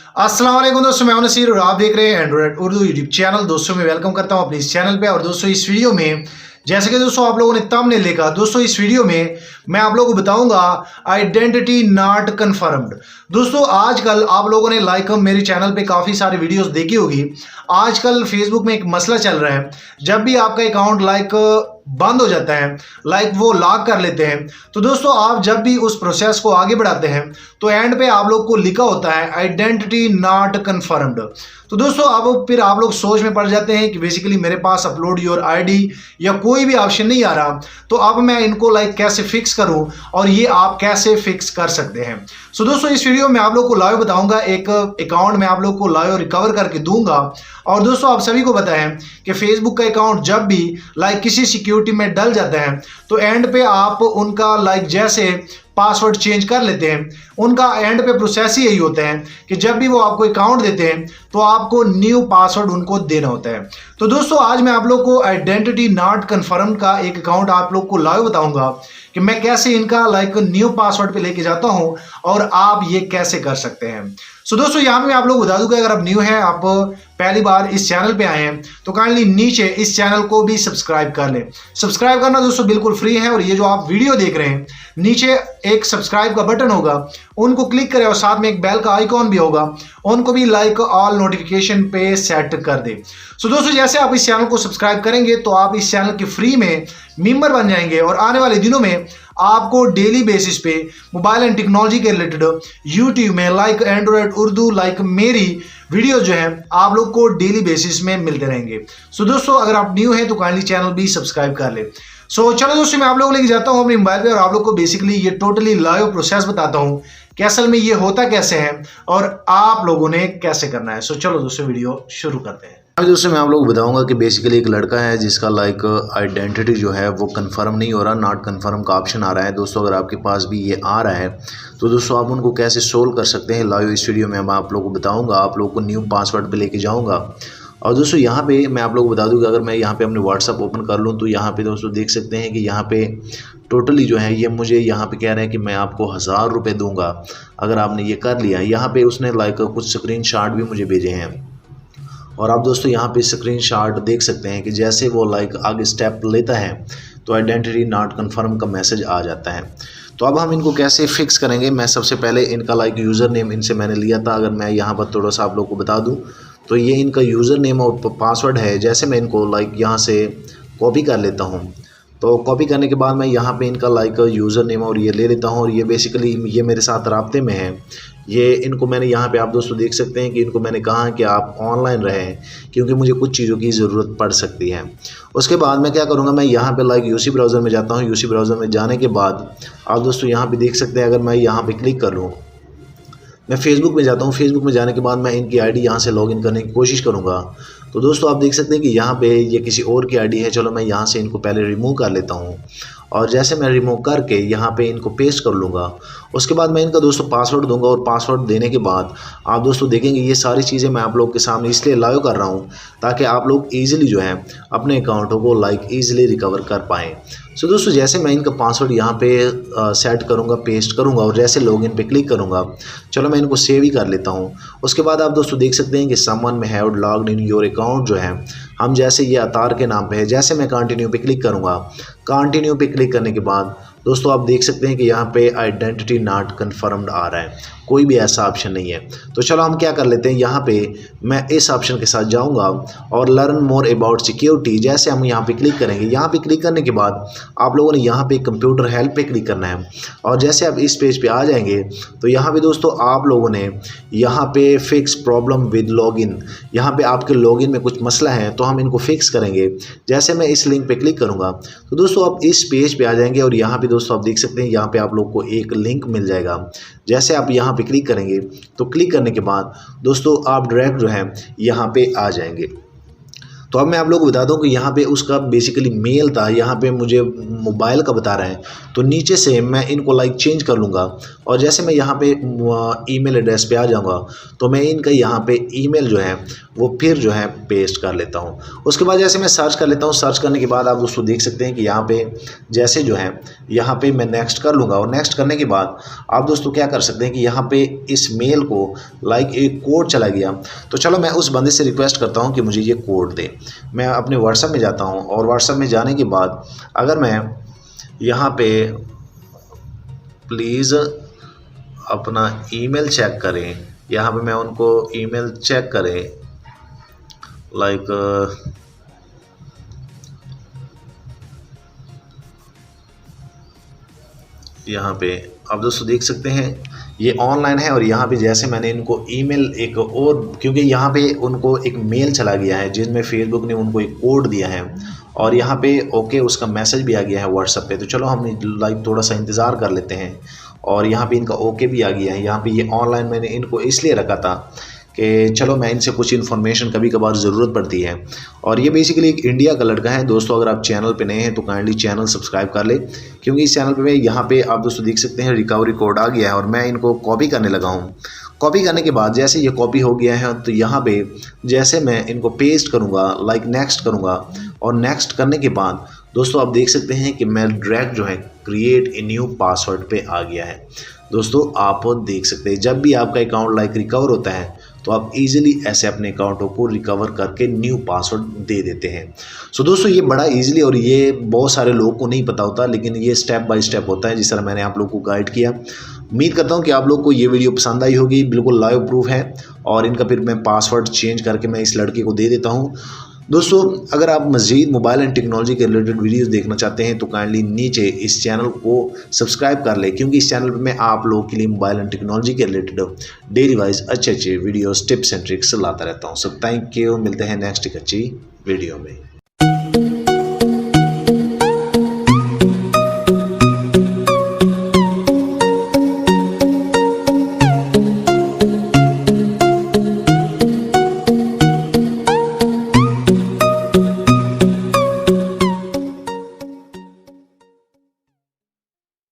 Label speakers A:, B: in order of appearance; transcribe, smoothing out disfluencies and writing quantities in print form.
A: अस्सलाम वालेकुम दोस्तों, मैं हूं नसीर और आप देख रहे हैं एंड्रॉइड उर्दू यूट्यूब चैनल। दोस्तों मैं वेलकम करता हूं अपने इस चैनल पे। और दोस्तों इस वीडियो में जैसे कि दोस्तों आप लोगों ने थंबनेल देखा, दोस्तों इस वीडियो में मैं आप लोगों को बताऊंगा आइडेंटिटी नॉट कन्फर्म्ड। दोस्तों आजकल आप लोगों ने मेरे चैनल पे काफ़ी सारी वीडियोस देखी होगी। आजकल फेसबुक में एक मसला चल रहा है, जब भी आपका अकाउंट बंद हो जाता है, वो लॉक कर लेते हैं, तो दोस्तों आप जब भी उस प्रोसेस को आगे बढ़ाते हैं तो एंड पे आप लोग को लिखा होता है आइडेंटिटी नॉट कन्फर्म्ड। तो दोस्तों अब फिर आप लोग सोच में पड़ जाते हैं कि बेसिकली मेरे पास अपलोड योर आईडी या कोई भी ऑप्शन नहीं आ रहा, तो अब मैं इनको कैसे फिक्स करूं और ये आप कैसे फिक्स कर सकते हैं। सो दोस्तों इस वीडियो में आप लोग को लाइव बताऊंगा, एक अकाउंट में आप लोग को लाइव रिकवर करके दूंगा। और दोस्तों आप सभी को बताएं कि फेसबुक का अकाउंट जब भी किसी सिक्योरिटी में डल जाता है तो एंड पे आप उनका जैसे पासवर्ड चेंज कर लेते हैं, उनका एंड पे प्रोसेस ही यही होता है कि जब भी वो आपको अकाउंट देते हैं तो आपको न्यू पासवर्ड उनको देना होता है। तो दोस्तों आज मैं आप लोग को आइडेंटिटी नॉट कन्फर्म का एक अकाउंट आप लोग को लाइव बताऊंगा कि मैं कैसे इनका न्यू पासवर्ड पे लेके जाता हूं और आप ये कैसे कर सकते हैं। सो दोस्तों यहाँ पे मैं आप लोग बता दूं कि अगर आप न्यू हैं, आप पहली बार इस चैनल पे आए हैं, तो काइंडली नीचे इस चैनल को भी सब्सक्राइब कर लें। सब्सक्राइब करना दोस्तों बिल्कुल फ्री है, और ये जो आप वीडियो देख रहे हैं नीचे एक सब्सक्राइब का बटन होगा, उनको क्लिक करें और साथ में एक बेल का आइकॉन भी होगा, उनको भी ऑल नोटिफिकेशन पे सेट कर दे। सो दोस्तों जैसे आप इस चैनल को सब्सक्राइब करेंगे तो आप इस चैनल के फ्री में मेंबर बन जाएंगे, और आने वाले दिनों में आपको डेली बेसिस पे मोबाइल एंड टेक्नोलॉजी के रिलेटेड यूट्यूब में एंड्रॉइड उर्दू मेरी वीडियो जो है आप लोग को डेली बेसिस में मिलते रहेंगे। सो दोस्तों अगर आप न्यू हैं तो काइंडली चैनल भी सब्सक्राइब कर ले। सो चलो दोस्तों मैं आप लोगों को लेके जाता हूं अपने मोबाइल पे और आप लोग को बेसिकली ये टोटली लाइव प्रोसेस बताता हूं कि असल में ये होता कैसे है और आप लोगों ने कैसे करना है। सो चलो दोस्तों वीडियो शुरू करते हैं।
B: अभी दोस्तों मैं आप लोग को बताऊंगा कि बेसिकली एक लड़का है जिसका आइडेंटिटी जो है वो कंफर्म नहीं हो रहा, नॉट कंफर्म का ऑप्शन आ रहा है। दोस्तों अगर आपके पास भी ये आ रहा है तो दोस्तों आप उनको कैसे सोल्व कर सकते हैं, लाइव इस वीडियो में मैं आप लोगों को बताऊंगा। आप लोगों को न्यू पासवर्ड पे लेके जाऊंगा। और दोस्तों यहाँ पे मैं आप लोगों को बता दूं कि अगर मैं यहाँ पे अपने व्हाट्सअप ओपन कर लूँ तो यहाँ पे दोस्तों देख सकते हैं कि यहाँ पे टोटली जो है ये मुझे यहाँ पे कह रहे हैं कि मैं आपको 1000 रुपये दूंगा अगर आपने ये कर लिया। यहाँ पे उसने कुछ स्क्रीनशॉट भी मुझे भेजे हैं, और आप दोस्तों यहाँ पे स्क्रीनशॉट देख सकते हैं कि जैसे वो आगे स्टेप लेता है तो आइडेंटिटी नॉट कन्फर्म का मैसेज आ जाता है। तो अब हम इनको कैसे फिक्स करेंगे, मैं सबसे पहले इनका यूज़र नेम इनसे मैंने लिया था। अगर मैं यहाँ पर थोड़ा सा आप लोग को बता दूँ तो ये इनका यूज़र नेम और पासवर्ड है। जैसे मैं इनको यहाँ से कॉपी कर लेता हूँ, तो कॉपी करने के बाद मैं यहाँ पे इनका यूज़र नेम और ये ले लेता हूँ, और ये बेसिकली ये मेरे साथ राब्ते में है। ये इनको मैंने यहाँ पे आप दोस्तों देख सकते हैं कि इनको मैंने कहा कि आप ऑनलाइन रहें क्योंकि मुझे कुछ चीज़ों की ज़रूरत पड़ सकती है। उसके बाद मैं क्या करूँगा, मैं यहाँ पे यूसी ब्राउज़र में जाता हूँ। यूसी ब्राउज़र में जाने के बाद आप दोस्तों यहाँ पे देख सकते हैं, अगर मैं यहाँ पे क्लिक कर लूँ, मैं फेसबुक में जाता हूँ। फेसबुक में जाने के बाद मैं इनकी आईडी यहाँ से लॉगिन करने की कोशिश करूँगा। तो दोस्तों आप देख सकते हैं कि यहाँ पे ये किसी और की आईडी है। चलो मैं यहाँ से इनको पहले रिमूव कर लेता हूँ, और जैसे मैं रिमूव करके यहाँ पे इनको पेस्ट कर लूँगा, उसके बाद मैं इनका दोस्तों पासवर्ड दूंगा। और पासवर्ड देने के बाद आप दोस्तों देखेंगे ये सारी चीज़ें मैं आप लोग के सामने इसलिए लाइव कर रहा हूँ ताकि आप लोग ईजिली जो है अपने अकाउंटों को ईजिली रिकवर कर पाएँ। सो दोस्तों जैसे मैं इनका पासवर्ड यहाँ पे सेट करूँगा, पेस्ट करूँगा, और जैसे लॉगिन पे क्लिक करूँगा, चलो मैं इनको सेव ही कर लेता हूँ। उसके बाद आप दोस्तों देख सकते हैं कि समवन में have logged in your account जो है, हम जैसे ये अतार के नाम पे है, जैसे मैं कंटिन्यू पे क्लिक करूँगा, कंटिन्यू पे क्लिक करने के बाद दोस्तों आप देख सकते हैं कि यहाँ पे आइडेंटिटी नॉट कन्फर्म्ड आ रहा है, कोई भी ऐसा ऑप्शन नहीं है। तो चलो हम क्या कर लेते हैं, यहाँ पे मैं इस ऑप्शन के साथ जाऊँगा और लर्न मोर अबाउट सिक्योरिटी, जैसे हम यहाँ पे क्लिक करेंगे, यहाँ पे क्लिक करने के बाद आप लोगों ने यहाँ पे कंप्यूटर हेल्प पे क्लिक करना है। और जैसे आप इस पेज पे आ जाएंगे तो यहाँ पे दोस्तों आप लोगों ने यहाँ पे फिक्स प्रॉब्लम विद लॉगिन, यहाँ पे आपके लॉगिन में कुछ मसला है तो हम इनको फिक्स करेंगे। जैसे मैं इस लिंक पे क्लिक करूँगा तो दोस्तों आप इस पेज पे आ जाएंगे, और यहाँ पे दोस्तों आप देख सकते हैं यहाँ पे आप लोग को एक लिंक मिल जाएगा। जैसे आप यहाँ पे क्लिक करेंगे तो क्लिक करने के बाद दोस्तों आप डायरेक्ट जो है यहाँ पे आ जाएंगे। तो अब मैं आप लोगों को बता दूं कि यहाँ पे उसका बेसिकली मेल था, यहाँ पे मुझे मोबाइल का बता रहा है, तो नीचे से मैं इनको चेंज कर लूँगा। और जैसे मैं यहाँ पे ईमेल एड्रेस पे आ जाऊँगा तो मैं इनका यहाँ पे ईमेल जो है वो फिर जो है पेस्ट कर लेता हूँ। उसके बाद जैसे मैं सर्च कर लेता हूँ, सर्च करने के बाद आप दोस्तों देख सकते हैं कि यहाँ पे जैसे जो है यहाँ पे मैं नेक्स्ट कर लूँगा और नेक्स्ट करने के बाद आप दोस्तों क्या कर सकते हैं कि यहाँ पे इस मेल को लाइक एक कोड चला गया, तो चलो मैं उस बंदे से रिक्वेस्ट करता हूँ कि मुझे ये कोड दे। मैं अपने व्हाट्सएप में जाता हूँ और व्हाट्सएप में जाने के बाद अगर मैं यहाँ पे प्लीज़ अपना ईमेल चेक करें, यहाँ पे मैं उनको ईमेल चेक करें लाइक यहाँ पे आप दोस्तों देख सकते हैं ये ऑनलाइन है और यहाँ पे जैसे मैंने इनको ईमेल एक और, क्योंकि यहाँ पे उनको एक मेल चला गया है जिसमें फेसबुक ने उनको एक कोड दिया है और यहाँ पे ओके उसका मैसेज भी आ गया है व्हाट्सएप पे। तो चलो हम लाइक थोड़ा सा इंतज़ार कर लेते हैं और यहाँ पे इनका ओके भी आ गया है। यहाँ पे ये ऑनलाइन मैंने इनको इसलिए रखा था कि चलो मैं इनसे कुछ इन्फॉर्मेशन कभी कभार ज़रूरत पड़ती है। और ये बेसिकली एक इंडिया का लड़का है। दोस्तों अगर आप चैनल पे नए हैं तो काइंडली चैनल सब्सक्राइब कर ले, क्योंकि इस चैनल पे यहाँ पे आप दोस्तों देख सकते हैं रिकवरी कोड आ गया है और मैं इनको कॉपी करने लगा हूँ। कॉपी करने के बाद जैसे ये कॉपी हो गया है तो यहाँ पे जैसे मैं इनको पेस्ट करूँगा लाइक नेक्स्ट करूँगा और नेक्स्ट करने के बाद दोस्तों आप देख सकते हैं कि मैं डायरेक्ट जो है क्रिएट ए न्यू पासवर्ड पे आ गया है। दोस्तों आप देख सकते हैं जब भी आपका अकाउंट लाइक रिकवर होता है तो आप इजीली ऐसे अपने अकाउंटों को रिकवर करके न्यू पासवर्ड दे देते हैं। सो दोस्तों ये बड़ा इजीली और ये बहुत सारे लोगों को नहीं पता होता, लेकिन ये स्टेप बाय स्टेप होता है जिस तरह मैंने आप लोगों को गाइड किया। उम्मीद करता हूँ कि आप लोग को ये वीडियो पसंद आई होगी। बिल्कुल लाइव प्रूफ है और इनका फिर मैं पासवर्ड चेंज करके मैं इस लड़के को दे देता हूँ। दोस्तों अगर आप मज़ीद मोबाइल एंड टेक्नोलॉजी के रिलेटेड वीडियोस देखना चाहते हैं तो काइंडली नीचे इस चैनल को सब्सक्राइब कर लें, क्योंकि इस चैनल पर मैं आप लोगों के लिए मोबाइल एंड टेक्नोलॉजी के रिलेटेड डेली वाइज अच्छे वीडियोस टिप्स एंड ट्रिक्स लाता रहता हूं। सब थैंक यू, मिलते हैं नेक्स्ट एक अच्छी वीडियो में।